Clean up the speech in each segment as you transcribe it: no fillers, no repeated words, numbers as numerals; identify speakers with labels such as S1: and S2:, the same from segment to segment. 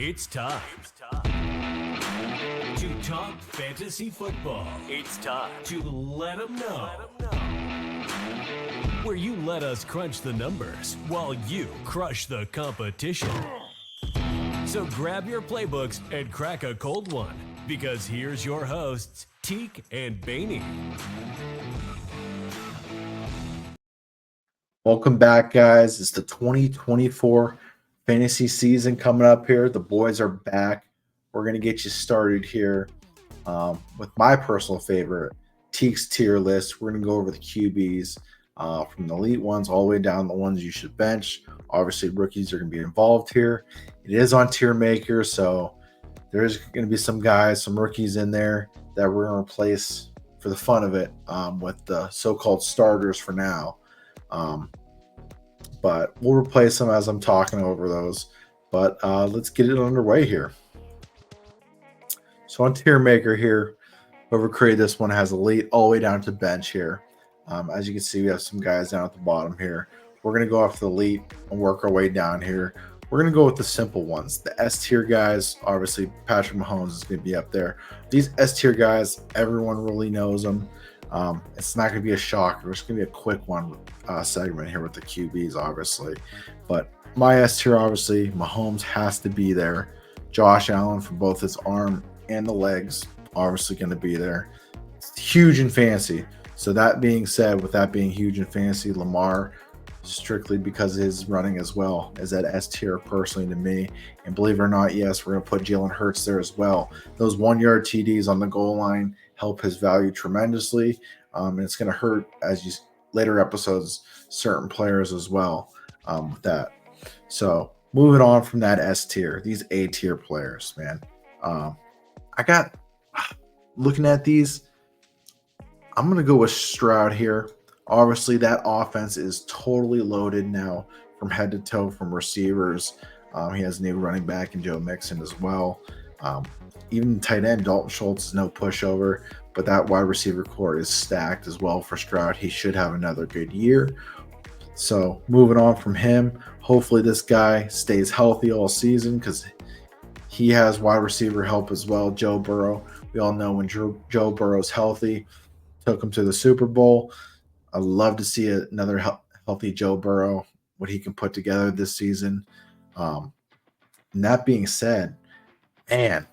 S1: It's time to talk fantasy football. It's time to let them know. Where you let us crunch the numbers while you crush the competition. So grab your playbooks and crack a cold one, because here's your hosts, TeeK and Baney.
S2: Welcome back, guys. It's the 2024 fantasy season coming up here. The boys are back. We're going to get you started here with my personal favorite, TeeK's tier list. We're going to go over the QBs from the elite ones all the way down the ones you should bench. Obviously, rookies are going to be involved here. It is on tier makers, so there's going to be some guys, some rookies in there that we're going to replace for the fun of it with the so-called starters for now. But we'll replace them as I'm talking over those. But let's get it underway here. So on tier maker here, whoever created this one has elite all the way down to bench here. As you can see, we have some guys down at the bottom here. We're going to go off the elite and work our way down here. We're going to go with the simple ones. The S tier guys, obviously Patrick Mahomes is going to be up there. These S tier guys, everyone really knows them. It's not going to be a shocker. It's going to be a quick one segment here with the QBs, obviously. But my S tier, obviously, Mahomes has to be there. Josh Allen for both his arm and the legs, obviously going to be there. It's huge in fantasy. So that being said, with that being huge in fantasy, Lamar, strictly because of his running as well, is at S tier personally to me. And believe it or not, yes, we're going to put Jalen Hurts there as well. Those 1-yard TDs on the goal line help his value tremendously. And it's going to hurt, as you later episodes, certain players as well with that. So moving on from that S tier, these A tier players, man. I got looking at these. I'm going to go with Stroud here. Obviously, that offense is totally loaded now from head to toe from receivers. He has a new running back in Joe Mixon as well. Even tight end Dalton Schultz is no pushover, but that wide receiver core is stacked as well for Stroud. He should have another good year. So moving on from him, hopefully this guy stays healthy all season because he has wide receiver help as well. Joe Burrow, we all know when Joe Burrow's healthy, took him to the Super Bowl. I'd love to see another healthy Joe Burrow, what he can put together this season. And that being said, man,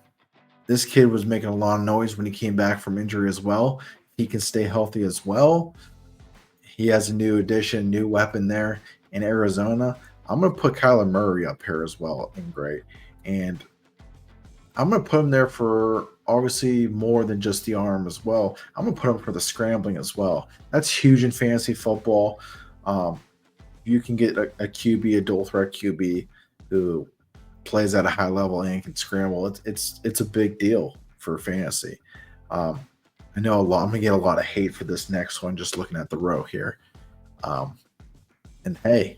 S2: this kid was making a lot of noise when he came back from injury as well. He can stay healthy as well. He has a new addition, new weapon there in Arizona. I'm going to put Kyler Murray up here as well in great. And I'm going to put him there for obviously more than just the arm as well. I'm going to put him for the scrambling as well. That's huge in fantasy football. You can get a QB, a dual threat QB who plays at a high level and can scramble. It's a big deal for fantasy. I know I'm going to get a lot of hate for this next one just looking at the row here. And hey,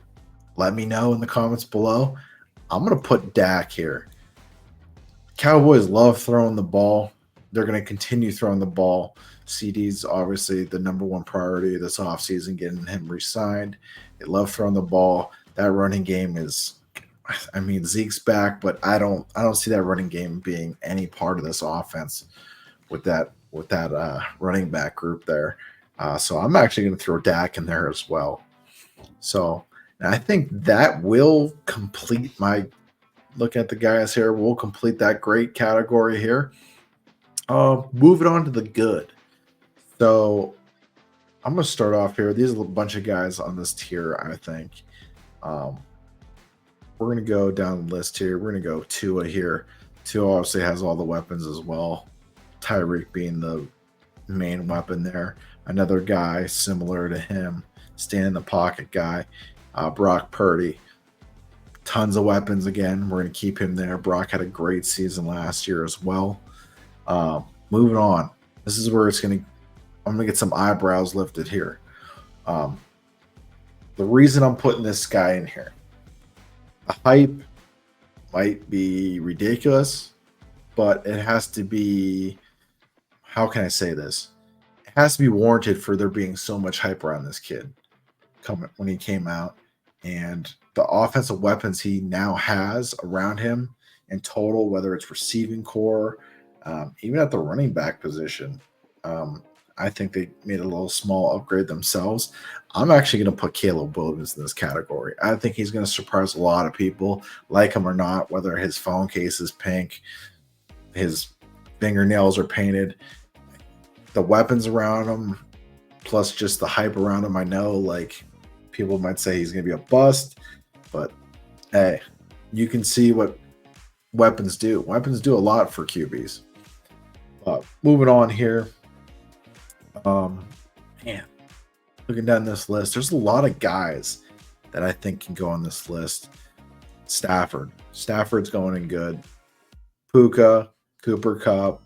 S2: let me know in the comments below. I'm going to put Dak here. Cowboys love throwing the ball. They're going to continue throwing the ball. CD's obviously the number one priority this offseason, getting him re-signed. They love throwing the ball. That running game is, I mean, Zeke's back, but I don't see that running game being any part of this offense with that running back group there. So I'm actually going to throw Dak in there as well. So I think that will complete my look at the guys here. We'll complete that great category here. Moving on to the good. So I'm going to start off here. These are a bunch of guys on this tier, I think. We're going to go down the list here. We're going to go Tua here. Tua obviously has all the weapons as well. Tyreek being the main weapon there. Another guy similar to him, stand in the pocket guy. Brock Purdy. Tons of weapons again. We're going to keep him there. Brock had a great season last year as well. Moving on. This is where I'm going to get some eyebrows lifted here. The reason I'm putting this guy in here, the hype might be ridiculous, but it has to be, how can I say this? It has to be warranted for there being so much hype around this kid when he came out. And the offensive weapons he now has around him in total, whether it's receiving core, even at the running back position. I think they made a little small upgrade themselves. I'm actually going to put Caleb Williams in this category. I think he's going to surprise a lot of people, like him or not, whether his phone case is pink, his fingernails are painted, the weapons around him, plus just the hype around him. I know, like, people might say he's going to be a bust, but hey, you can see what weapons do. Weapons do a lot for QBs. Moving on here. Man, looking down this list, there's a lot of guys that I think can go on this list. Stafford's going in good. Puka, Cooper Kupp,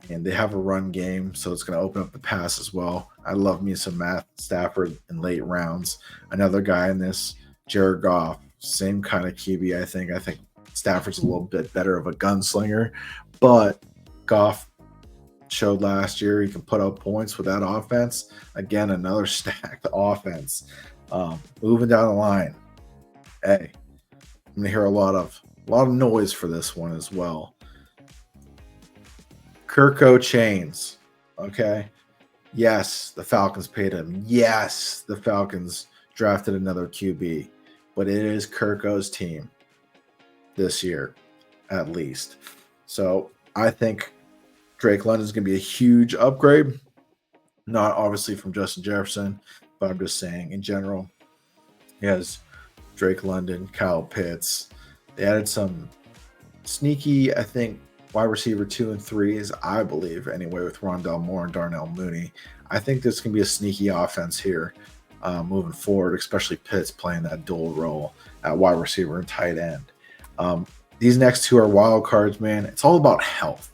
S2: and they have a run game, so it's going to open up the pass as well. I love me some Matt Stafford in late rounds. Another guy in this, Jared Goff, same kind of QB. I think Stafford's a little bit better of a gunslinger, but Goff showed last year he can put up points with that offense. Again, another stacked offense. Moving down the line, hey, I'm gonna hear a lot of noise for this one as well. Kirko Chains, okay. Yes, the Falcons paid him. Yes, the Falcons drafted another QB, but it is Kirko's team this year, at least. So I think Drake London's going to be a huge upgrade. Not obviously from Justin Jefferson, but I'm just saying in general. He has Drake London, Kyle Pitts. They added some sneaky, I think, wide receiver 2 and 3s, I believe, anyway, with Rondell Moore and Darnell Mooney. I think this can be a sneaky offense here moving forward, especially Pitts playing that dual role at wide receiver and tight end. These next two are wild cards, man. It's all about health.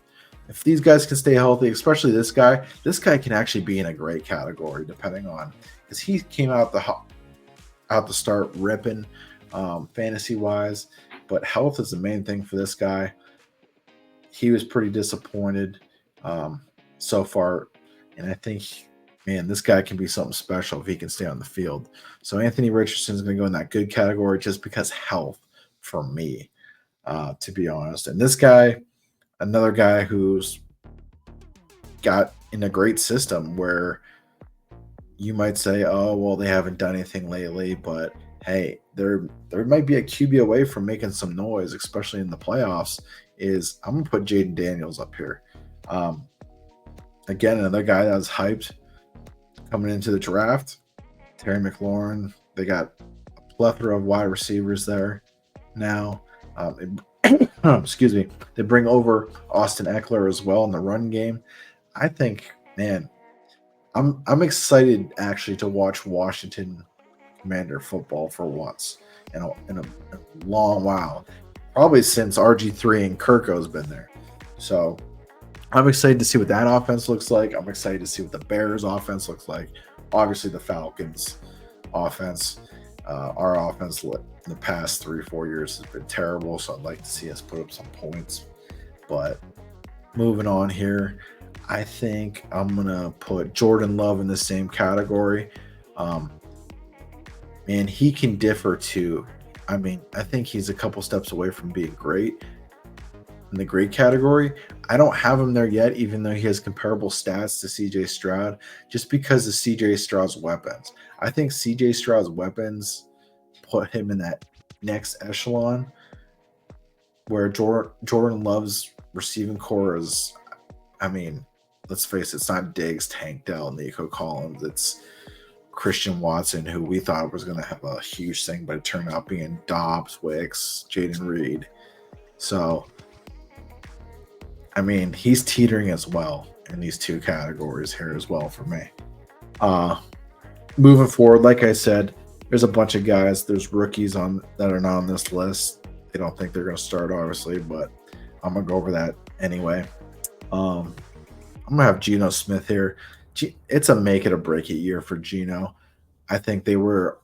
S2: If these guys can stay healthy, especially this guy can actually be in a great category, depending on, because he came out the start ripping fantasy wise, but health is the main thing for this guy. He was pretty disappointed so far, and I think, man, this guy can be something special if he can stay on the field. So Anthony Richardson is going to go in that good category just because health for me, to be honest. And this guy, another guy who's got in a great system where you might say, oh, well, they haven't done anything lately, but hey, there might be a QB away from making some noise, especially in the playoffs. I'm going to put Jaden Daniels up here. Again, another guy that was hyped coming into the draft. Terry McLaurin. They got a plethora of wide receivers there now. Excuse me. They bring over Austin Eckler as well in the run game. I think, man, I'm excited actually to watch Washington Commander football for once in a long while. Probably since RG3 and Kirko's been there. So I'm excited to see what that offense looks like. I'm excited to see what the Bears offense looks like. Obviously, the Falcons offense. Our offense in the past 3-4 years has been terrible, so I'd like to see us put up some points. But moving on here, I think I'm going to put Jordan Love in the same category. And he can differ too. I mean, I think he's a couple steps away from being great in the great category. I don't have him there yet, even though he has comparable stats to CJ Stroud, just because of CJ Stroud's weapons. I think CJ Stroud's weapons put him in that next echelon where Jordan Love's receiving core is, I mean, let's face it, it's not Diggs, Tank Dell, Nico Collins. It's Christian Watson, who we thought was going to have a huge thing, but it turned out being Dobbs, Wicks, Jaden Reed. So, I mean, he's teetering as well in these two categories here as well for me. Moving forward, like I said, there's a bunch of guys. There's rookies that are not on this list. They don't think they're going to start, obviously, but I'm going to go over that anyway. I'm going to have Geno Smith here. It's a make it or break it year for Geno. I think they were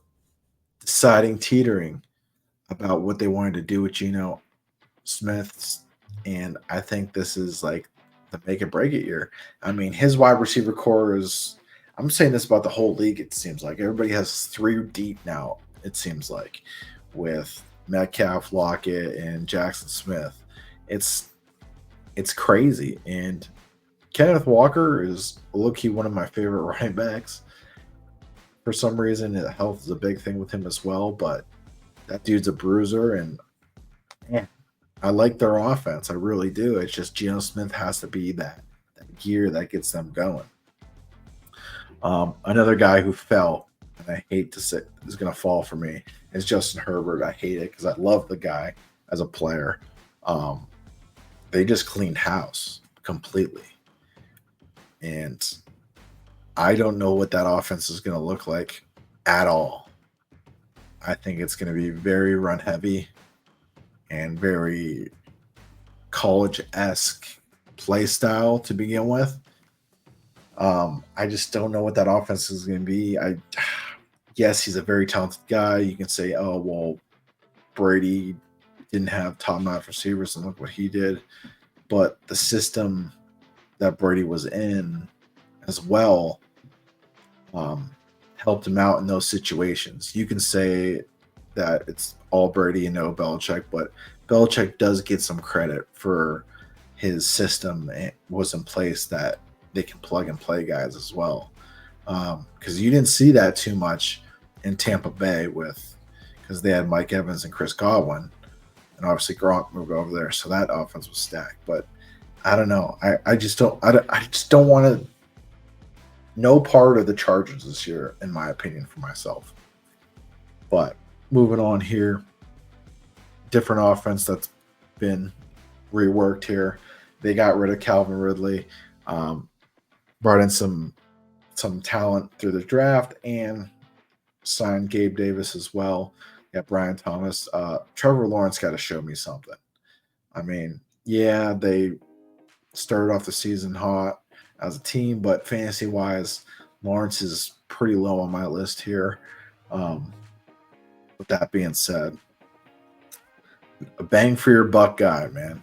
S2: teetering about what they wanted to do with Geno Smith, and I think this is like the make it break it year. I mean, his wide receiver core is, I'm saying this about the whole league, it seems like. Everybody has 3 deep now, it seems like, with Metcalf, Lockett, and Jackson Smith. It's crazy. And Kenneth Walker is low-key one of my favorite running backs. For some reason, health is a big thing with him as well, but that dude's a bruiser, and I like their offense. I really do. It's just Geno Smith has to be that gear that gets them going. Another guy who fell, and I hate to say is going to fall for me, is Justin Herbert. I hate it because I love the guy as a player. They just cleaned house completely. And I don't know what that offense is going to look like at all. I think it's going to be very run heavy and very college-esque play style to begin with. I just don't know what that offense is going to be. Yes, he's a very talented guy. You can say, oh, well, Brady didn't have top-notch receivers, and look what he did. But the system that Brady was in as well helped him out in those situations. You can say that it's all Brady and no Belichick, but Belichick does get some credit for his system was in place that they can plug and play guys as well. Because you didn't see that too much in Tampa Bay because they had Mike Evans and Chris Godwin, and obviously Gronk moved over there, so that offense was stacked. But I don't know. I just don't want to. No part of the Chargers this year, in my opinion, for myself. But moving on here, different offense that's been reworked here. They got rid of Calvin Ridley, brought in some talent through the draft, and signed Gabe Davis as well. Got Brian Thomas. Trevor Lawrence got to show me something. I mean, yeah, they started off the season hot as a team, but fantasy-wise, Lawrence is pretty low on my list here. With that being said, a bang for your buck guy, man.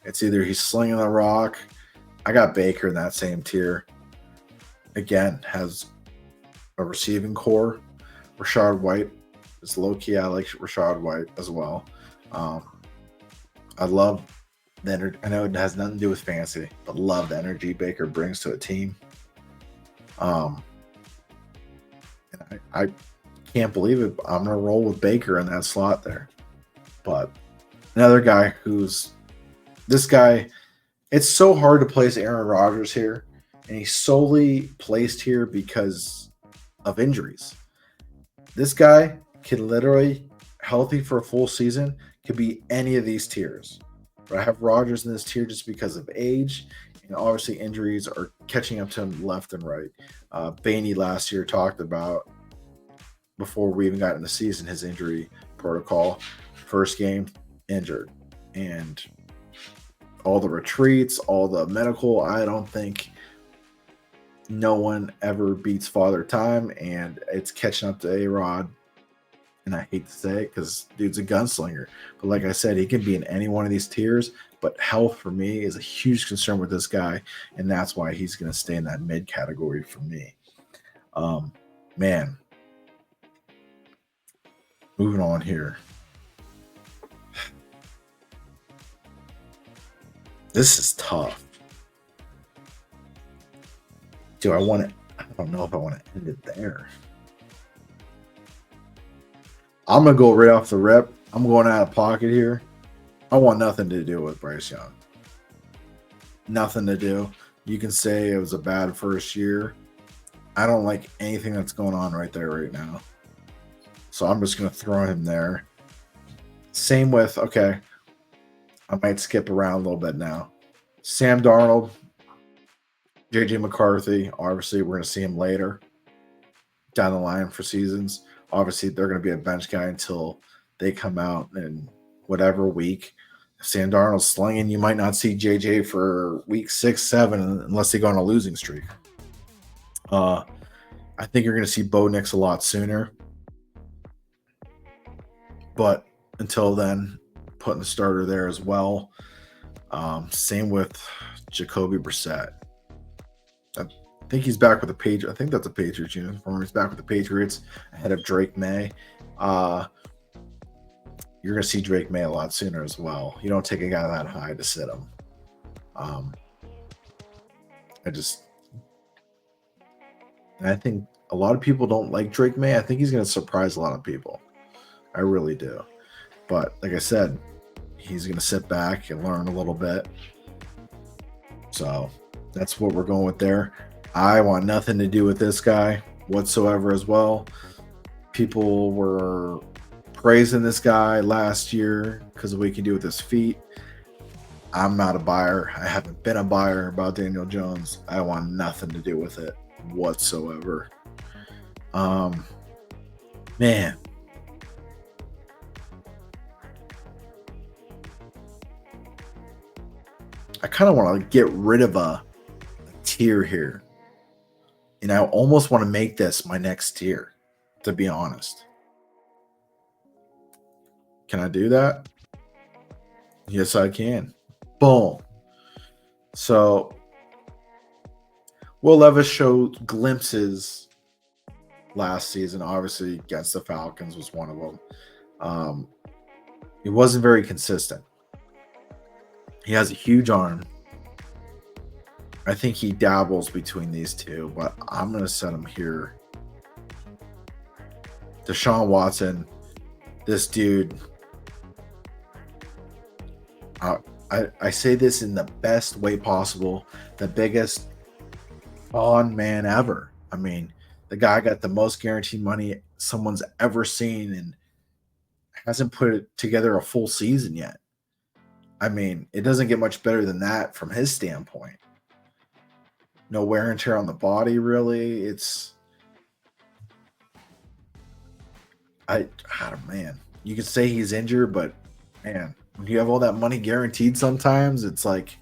S2: It's either he's slinging the rock. I got Baker in that same tier. Again, has a receiving core. Rashad White is low-key. I like Rashad White as well. I love the energy. I know it has nothing to do with fancy, but love the energy Baker brings to a team. And I can't believe it. I'm gonna roll with Baker in that slot there. But another guy this guy, it's so hard to place Aaron Rodgers here, and he's solely placed here because of injuries. This guy can literally, healthy for a full season, could be any of these tiers. But I have Rodgers in this tier just because of age, and obviously injuries are catching up to him left and right. Bainey last year talked about, before we even got in the season, his injury protocol. First game, injured. And all the retreats, all the medical, I don't think no one ever beats Father Time, and it's catching up to A-Rod. And I hate to say it because dude's a gunslinger. But like I said, he can be in any one of these tiers. But health for me is a huge concern with this guy. And that's why he's going to stay in that mid category for me. Man. Moving on here. This is tough. I don't know if I want to end it there. I'm going to go right off the rip. I'm going out of pocket here. I want nothing to do with Bryce Young. Nothing to do. You can say it was a bad first year. I don't like anything that's going on right there right now. So I'm just going to throw him there. Same with, I might skip around a little bit now. Sam Darnold, JJ McCarthy. Obviously, we're going to see him later down the line for seasons. Obviously, they're going to be a bench guy until they come out in whatever week. If Sam Darnold's slinging, you might not see JJ for week 6, 7, unless they go on a losing streak. I think you're going to see Bo Nix a lot sooner. But until then, putting the starter there as well. Same with Jacoby Brissett. I think he's back with the Patriots. I think that's a Patriots uniform. He's back with the Patriots ahead of Drake May. you're going to see Drake May a lot sooner as well. You don't take a guy that high to sit him. I think a lot of people don't like Drake May. I think he's going to surprise a lot of people. I really do. But like I said, he's going to sit back and learn a little bit. So that's what we're going with there. I want nothing to do with this guy whatsoever as well. People were praising this guy last year because of what he can do with his feet. I'm not a buyer. I haven't been a buyer about Daniel Jones. I want nothing to do with it whatsoever. Man. I kind of want to get rid of a tier here. And I almost want to make this my next tier, to be honest. Can I do that? Yes, I can. Boom. So, Will Levis showed glimpses last season. Obviously, against the Falcons was one of them. He wasn't very consistent. He has a huge arm. I think he dabbles between these two, but I'm going to set him here. Deshaun Watson, this dude. I say this in the best way possible. The biggest con man ever. I mean, the guy got the most guaranteed money someone's ever seen and hasn't put together a full season yet. I mean, it doesn't get much better than that from his standpoint. No wear and tear on the body, really. Man. You could say he's injured, but man, when you have all that money guaranteed sometimes, it's like,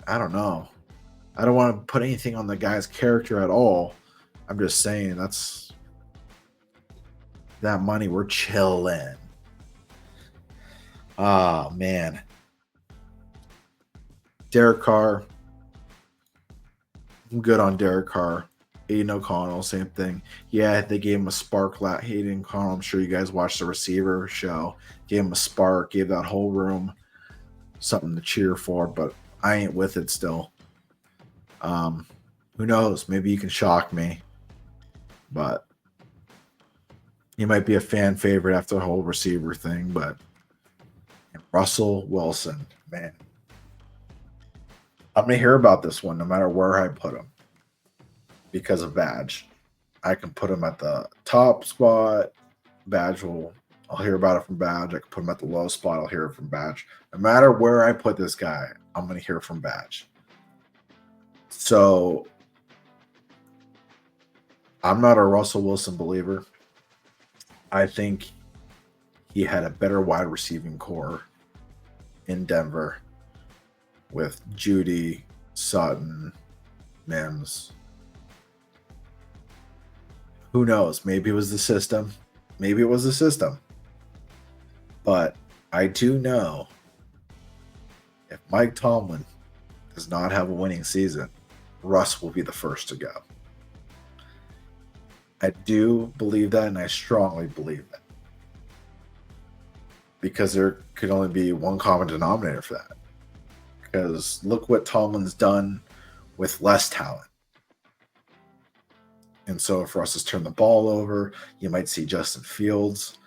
S2: I don't know. I don't want to put anything on the guy's character at all. I'm just saying that's that money. We're chilling. Oh, man. Derek Carr. I'm good on Derek Carr. Aiden O'Connell, same thing. Yeah, they gave him a spark. Aiden O'Connell, I'm sure you guys watched the receiver show. Gave him a spark, gave that whole room something to cheer for, but I ain't with it still. Who knows? Maybe you can shock me. But he might be a fan favorite after the whole receiver thing, but Russell Wilson, man. I'm going to hear about this one no matter where I put him because of Badge. I can put him at the top spot. I'll hear about it from Badge. I can put him at the low spot. I'll hear it from Badge. No matter where I put this guy, I'm going to hear from Badge. So I'm not a Russell Wilson believer. I think he had a better wide receiving core in Denver with Judy, Sutton, Mims. Who knows? Maybe it was the system. But I do know if Mike Tomlin does not have a winning season, Russ will be the first to go. I do believe that, and I strongly believe that. Because there could only be one common denominator for that. Because look what Tomlin's done with less talent. And so if Russ has turned the ball over, you might see Justin Fields.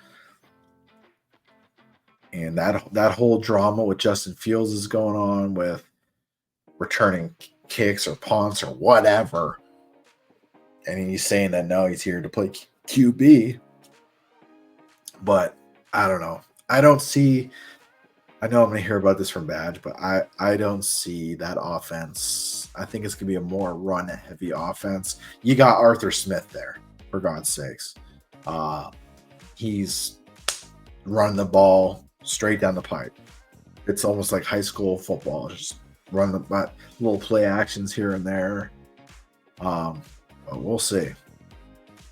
S2: And that whole drama with Justin Fields is going on with returning kicks or punts or whatever. And he's saying that no, he's here to play QB. But I don't know. I know I'm going to hear about this from Badge, but I don't see that offense. I think it's going to be a more run-heavy offense. You got Arthur Smith there, for God's sakes. He's running the ball straight down the pipe. It's almost like high school football. Just run the little play actions here and there. But we'll see.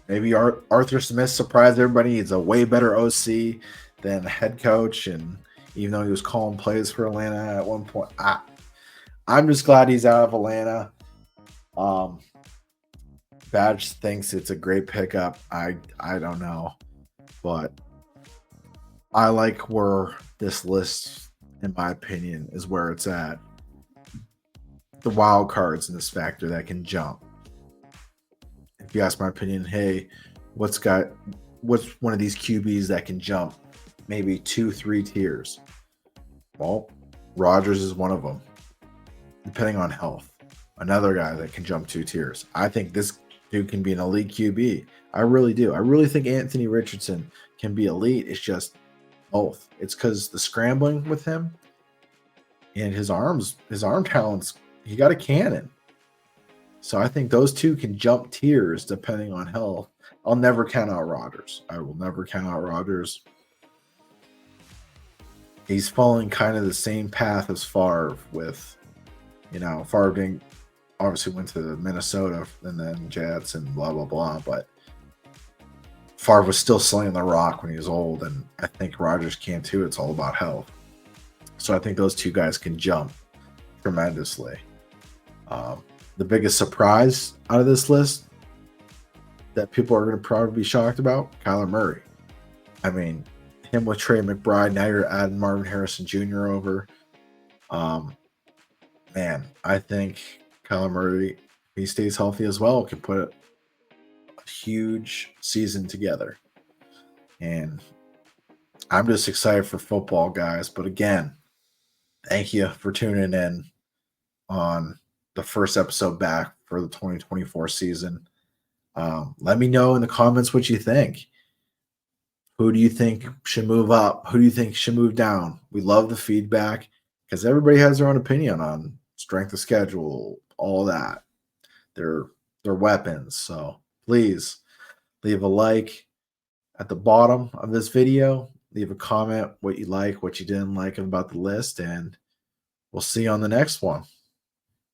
S2: Maybe Arthur Smith surprised everybody. He's a way better OC than head coach, and even though he was calling plays for Atlanta at one point, I'm just glad he's out of Atlanta. Badge thinks it's a great pickup. I don't know, but I like where this list, in my opinion, is where it's at. The wild cards in this factor that can jump. If you ask my opinion, hey, what's one of these QBs that can jump maybe 2-3 tiers? Well, Rodgers is one of them, depending on health. Another guy that can jump 2 tiers. I think this dude can be an elite QB. I really do. I really think Anthony Richardson can be elite. It's just both. It's because the scrambling with him and his arm talents, he got a cannon. So I think those two can jump tiers depending on health. I'll never count out Rodgers. I will never count out Rodgers. He's following kind of the same path as Favre with, Favre being obviously went to Minnesota and then Jets and blah, blah, blah. But Favre was still slinging the rock when he was old. And I think Rodgers can too. It's all about health. So I think those two guys can jump tremendously. The biggest surprise out of this list that people are going to probably be shocked about, Kyler Murray. I mean, him with Trey McBride, now you're adding Marvin Harrison Jr. over. Man, I think Kyler Murray, if he stays healthy as well, can put a huge season together. And I'm just excited for football, guys. But again, thank you for tuning in on the first episode back for the 2024 season. Let me know in the comments what you think. Who do you think should move up? Who do you think should move down? We love the feedback because everybody has their own opinion on strength of schedule, all that, their weapons. So please leave a like at the bottom of this video. Leave a comment what you like, what you didn't like about the list, and we'll see you on the next one.